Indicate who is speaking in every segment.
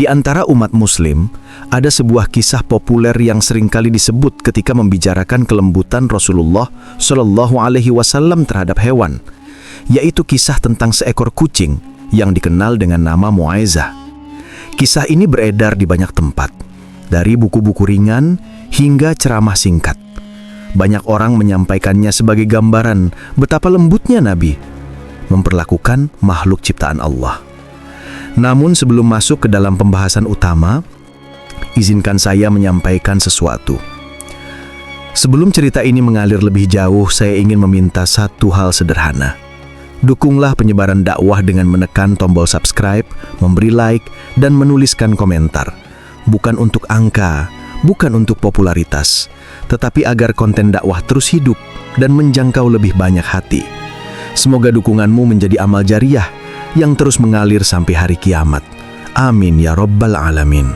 Speaker 1: Di antara umat muslim, ada sebuah kisah populer yang seringkali disebut ketika membicarakan kelembutan Rasulullah Shallallahu Alaihi Wasallam terhadap hewan, yaitu kisah tentang seekor kucing yang dikenal dengan nama Muaizah. Kisah ini beredar di banyak tempat, dari buku-buku ringan hingga ceramah singkat. Banyak orang menyampaikannya sebagai gambaran betapa lembutnya Nabi memperlakukan makhluk ciptaan Allah. Namun sebelum masuk ke dalam pembahasan utama, izinkan saya menyampaikan sesuatu. Sebelum cerita ini mengalir lebih jauh, saya ingin meminta satu hal sederhana. Dukunglah penyebaran dakwah dengan menekan tombol subscribe, memberi like, dan menuliskan komentar. Bukan untuk angka, bukan untuk popularitas, tetapi agar konten dakwah terus hidup dan menjangkau lebih banyak hati. Semoga dukunganmu menjadi amal jariah yang terus mengalir sampai hari kiamat. Amin ya Rabbal Alamin.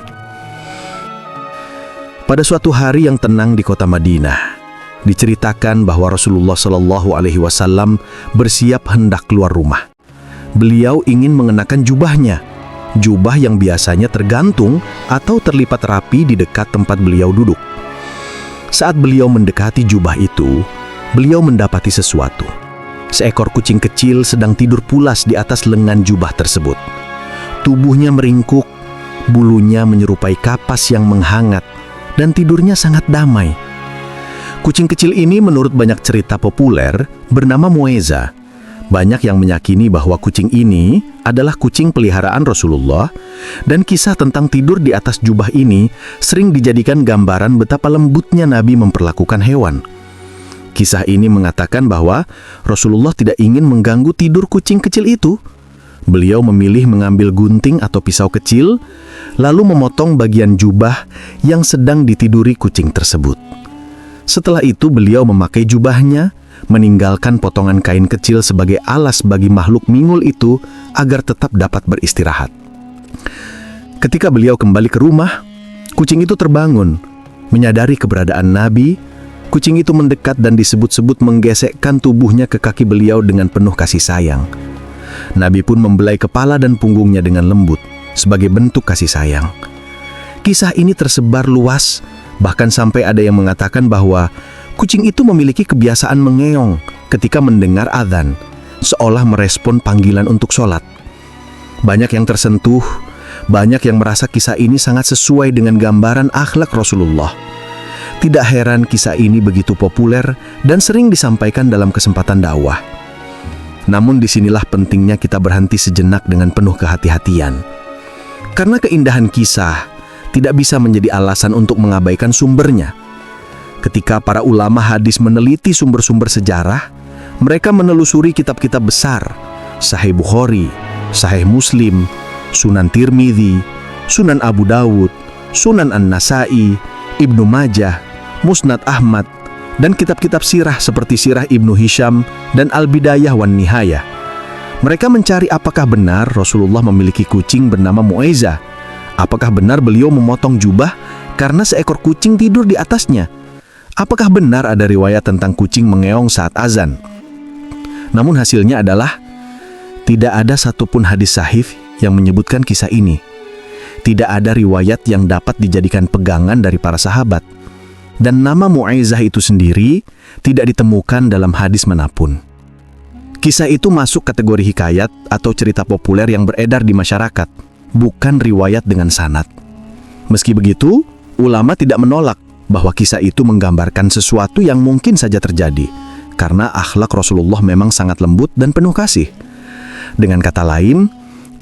Speaker 1: Pada suatu hari yang tenang di kota Madinah, diceritakan bahwa Rasulullah Shallallahu Alaihi Wasallam bersiap hendak keluar rumah. Beliau ingin mengenakan jubahnya, jubah yang biasanya tergantung atau terlipat rapi di dekat tempat beliau duduk. Saat beliau mendekati jubah itu, beliau mendapati sesuatu. Seekor kucing kecil sedang tidur pulas di atas lengan jubah tersebut. Tubuhnya meringkuk, bulunya menyerupai kapas yang menghangat, dan tidurnya sangat damai. Kucing kecil ini menurut banyak cerita populer bernama Muaizah. Banyak yang meyakini bahwa kucing ini adalah kucing peliharaan Rasulullah, dan kisah tentang tidur di atas jubah ini sering dijadikan gambaran betapa lembutnya Nabi memperlakukan hewan. Kisah ini mengatakan bahwa Rasulullah tidak ingin mengganggu tidur kucing kecil itu. Beliau memilih mengambil gunting atau pisau kecil, lalu memotong bagian jubah yang sedang ditiduri kucing tersebut. Setelah itu beliau memakai jubahnya, meninggalkan potongan kain kecil sebagai alas bagi makhluk mingul itu agar tetap dapat beristirahat. Ketika beliau kembali ke rumah, kucing itu terbangun, menyadari keberadaan Nabi. Kucing itu mendekat dan disebut-sebut menggesekkan tubuhnya ke kaki beliau dengan penuh kasih sayang. Nabi pun membelai kepala dan punggungnya dengan lembut sebagai bentuk kasih sayang. Kisah ini tersebar luas, bahkan sampai ada yang mengatakan bahwa kucing itu memiliki kebiasaan mengeong ketika mendengar adzan, seolah merespon panggilan untuk sholat. Banyak yang tersentuh, banyak yang merasa kisah ini sangat sesuai dengan gambaran akhlak Rasulullah. Tidak heran kisah ini begitu populer dan sering disampaikan dalam kesempatan dakwah. Namun disinilah pentingnya kita berhenti sejenak dengan penuh kehati-hatian. Karena keindahan kisah tidak bisa menjadi alasan untuk mengabaikan sumbernya. Ketika para ulama hadis meneliti sumber-sumber sejarah, mereka menelusuri kitab-kitab besar, Sahih Bukhari, Sahih Muslim, Sunan Tirmidzi, Sunan Abu Dawud, Sunan An-Nasai, Ibnu Majah, Musnad Ahmad, dan kitab-kitab sirah seperti Sirah Ibnu Hisham dan Al-Bidayah wan Nihayah. Mereka mencari apakah benar Rasulullah memiliki kucing bernama Muaizah. Apakah benar beliau memotong jubah karena seekor kucing tidur di atasnya? Apakah benar ada riwayat tentang kucing mengeong saat azan? Namun hasilnya adalah tidak ada satupun hadis sahih yang menyebutkan kisah ini. Tidak ada riwayat yang dapat dijadikan pegangan dari para sahabat. Dan nama Muaizah itu sendiri tidak ditemukan dalam hadis manapun. Kisah itu masuk kategori hikayat atau cerita populer yang beredar di masyarakat, bukan riwayat dengan sanad. Meski begitu, ulama tidak menolak bahwa kisah itu menggambarkan sesuatu yang mungkin saja terjadi, karena akhlak Rasulullah memang sangat lembut dan penuh kasih. Dengan kata lain,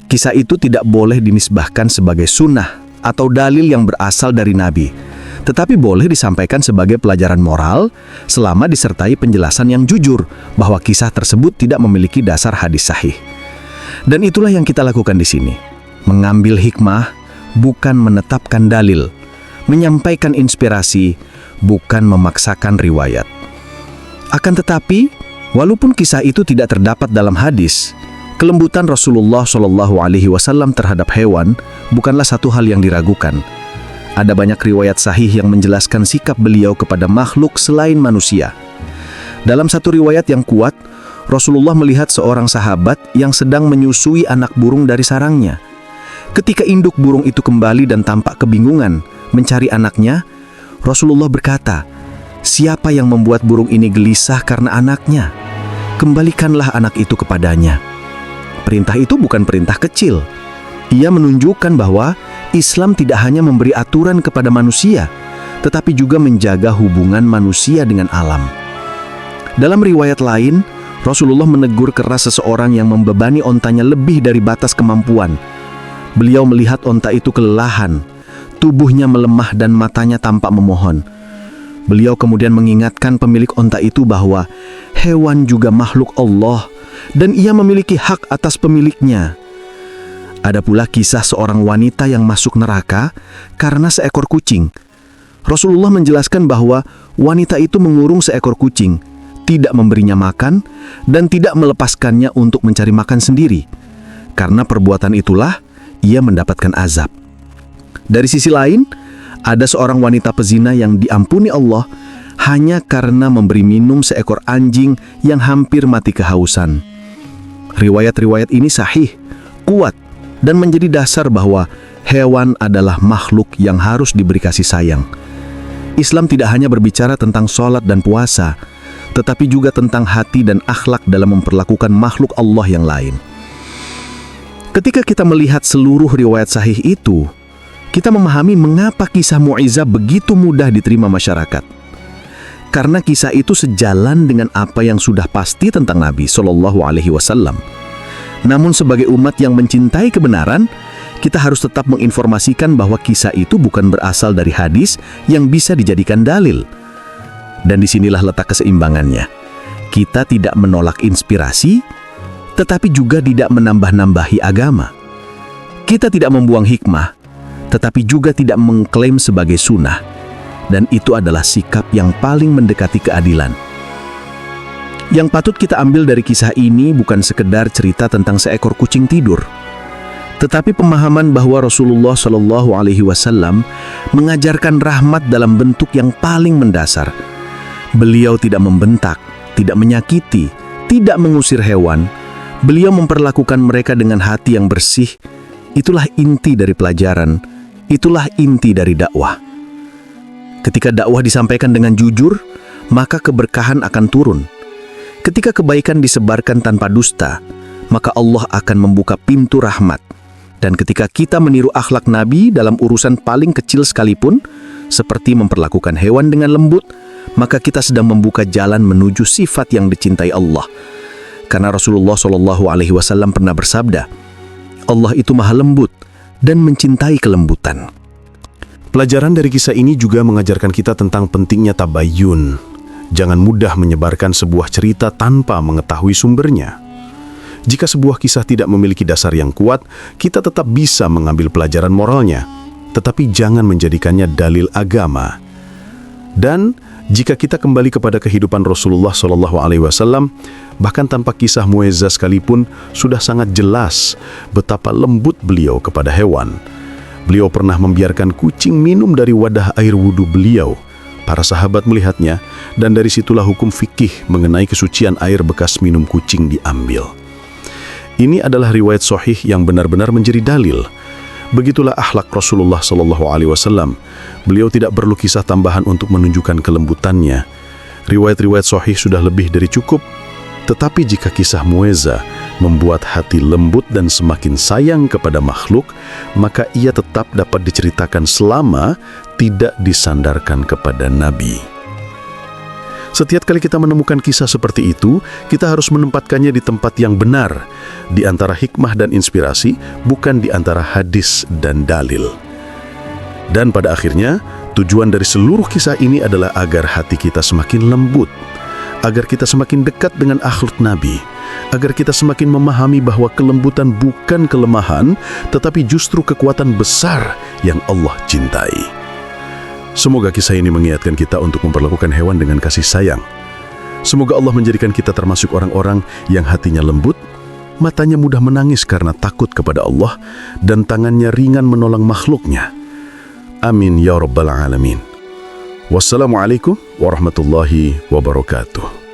Speaker 1: kisah itu tidak boleh dinisbahkan sebagai sunnah atau dalil yang berasal dari Nabi, tetapi boleh disampaikan sebagai pelajaran moral selama disertai penjelasan yang jujur bahwa kisah tersebut tidak memiliki dasar hadis sahih. Dan itulah yang kita lakukan di sini. Mengambil hikmah, bukan menetapkan dalil. Menyampaikan inspirasi, bukan memaksakan riwayat. Akan tetapi, walaupun kisah itu tidak terdapat dalam hadis, kelembutan Rasulullah Shallallahu Alaihi Wasallam terhadap hewan bukanlah satu hal yang diragukan. Ada banyak riwayat sahih yang menjelaskan sikap beliau kepada makhluk selain manusia. Dalam satu riwayat yang kuat, Rasulullah melihat seorang sahabat yang sedang menyusui anak burung dari sarangnya. Ketika induk burung itu kembali dan tampak kebingungan mencari anaknya, Rasulullah berkata, "Siapa yang membuat burung ini gelisah karena anaknya? Kembalikanlah anak itu kepadanya." Perintah itu bukan perintah kecil. Ia menunjukkan bahwa Islam tidak hanya memberi aturan kepada manusia, tetapi juga menjaga hubungan manusia dengan alam. Dalam riwayat lain, Rasulullah menegur keras seseorang yang membebani ontanya lebih dari batas kemampuan. Beliau melihat onta itu kelelahan, tubuhnya melemah dan matanya tampak memohon. Beliau kemudian mengingatkan pemilik onta itu bahwa hewan juga makhluk Allah dan ia memiliki hak atas pemiliknya. Ada pula kisah seorang wanita yang masuk neraka karena seekor kucing. Rasulullah menjelaskan bahwa wanita itu mengurung seekor kucing, tidak memberinya makan, dan tidak melepaskannya untuk mencari makan sendiri. Karena perbuatan itulah ia mendapatkan azab. Dari sisi lain, ada seorang wanita pezina yang diampuni Allah hanya karena memberi minum seekor anjing yang hampir mati kehausan. Riwayat-riwayat ini sahih, kuat, dan menjadi dasar bahwa hewan adalah makhluk yang harus diberi kasih sayang. Islam tidak hanya berbicara tentang sholat dan puasa, tetapi juga tentang hati dan akhlak dalam memperlakukan makhluk Allah yang lain. Ketika kita melihat seluruh riwayat sahih itu, kita memahami mengapa kisah Mu'izah begitu mudah diterima masyarakat. Karena kisah itu sejalan dengan apa yang sudah pasti tentang Nabi SAW. Namun sebagai umat yang mencintai kebenaran, kita harus tetap menginformasikan bahwa kisah itu bukan berasal dari hadis yang bisa dijadikan dalil. Dan disinilah letak keseimbangannya. Kita tidak menolak inspirasi, tetapi juga tidak menambah-nambahi agama. Kita tidak membuang hikmah, tetapi juga tidak mengklaim sebagai sunnah. Dan itu adalah sikap yang paling mendekati keadilan. Yang patut kita ambil dari kisah ini bukan sekedar cerita tentang seekor kucing tidur, tetapi pemahaman bahwa Rasulullah SAW mengajarkan rahmat dalam bentuk yang paling mendasar. Beliau tidak membentak, tidak menyakiti, tidak mengusir hewan. Beliau memperlakukan mereka dengan hati yang bersih. Itulah inti dari pelajaran, itulah inti dari dakwah. Ketika dakwah disampaikan dengan jujur, maka keberkahan akan turun. Ketika kebaikan disebarkan tanpa dusta, maka Allah akan membuka pintu rahmat. Dan ketika kita meniru akhlak Nabi dalam urusan paling kecil sekalipun, seperti memperlakukan hewan dengan lembut, maka kita sedang membuka jalan menuju sifat yang dicintai Allah. Karena Rasulullah SAW pernah bersabda, Allah itu maha lembut dan mencintai kelembutan.
Speaker 2: Pelajaran dari kisah ini juga mengajarkan kita tentang pentingnya tabayyun. Jangan mudah menyebarkan sebuah cerita tanpa mengetahui sumbernya. Jika sebuah kisah tidak memiliki dasar yang kuat, kita tetap bisa mengambil pelajaran moralnya, tetapi jangan menjadikannya dalil agama. Dan jika kita kembali kepada kehidupan Rasulullah SAW, bahkan tanpa kisah Mu'izah sekalipun, sudah sangat jelas betapa lembut beliau kepada hewan. Beliau pernah membiarkan kucing minum dari wadah air wudhu beliau. Para sahabat melihatnya, dan dari situlah hukum fikih mengenai kesucian air bekas minum kucing diambil. Ini adalah riwayat sahih yang benar-benar menjadi dalil. Begitulah akhlak Rasulullah SAW. Beliau tidak perlu kisah tambahan untuk menunjukkan kelembutannya. Riwayat-riwayat sahih sudah lebih dari cukup. Tetapi jika kisah Mu'izah membuat hati lembut dan semakin sayang kepada makhluk, maka ia tetap dapat diceritakan selama tidak disandarkan kepada Nabi. Setiap kali kita menemukan kisah seperti itu, kita harus menempatkannya di tempat yang benar, di antara hikmah dan inspirasi, bukan di antara hadis dan dalil. Dan pada akhirnya, tujuan dari seluruh kisah ini adalah agar hati kita semakin lembut, agar kita semakin dekat dengan akhlak Nabi, agar kita semakin memahami bahwa kelembutan bukan kelemahan, tetapi justru kekuatan besar yang Allah cintai. Semoga kisah ini mengingatkan kita untuk memperlakukan hewan dengan kasih sayang. Semoga Allah menjadikan kita termasuk orang-orang yang hatinya lembut, matanya mudah menangis karena takut kepada Allah, dan tangannya ringan menolong makhluknya. Amin ya rabbal alamin. Wassalamualaikum warahmatullahi wabarakatuh.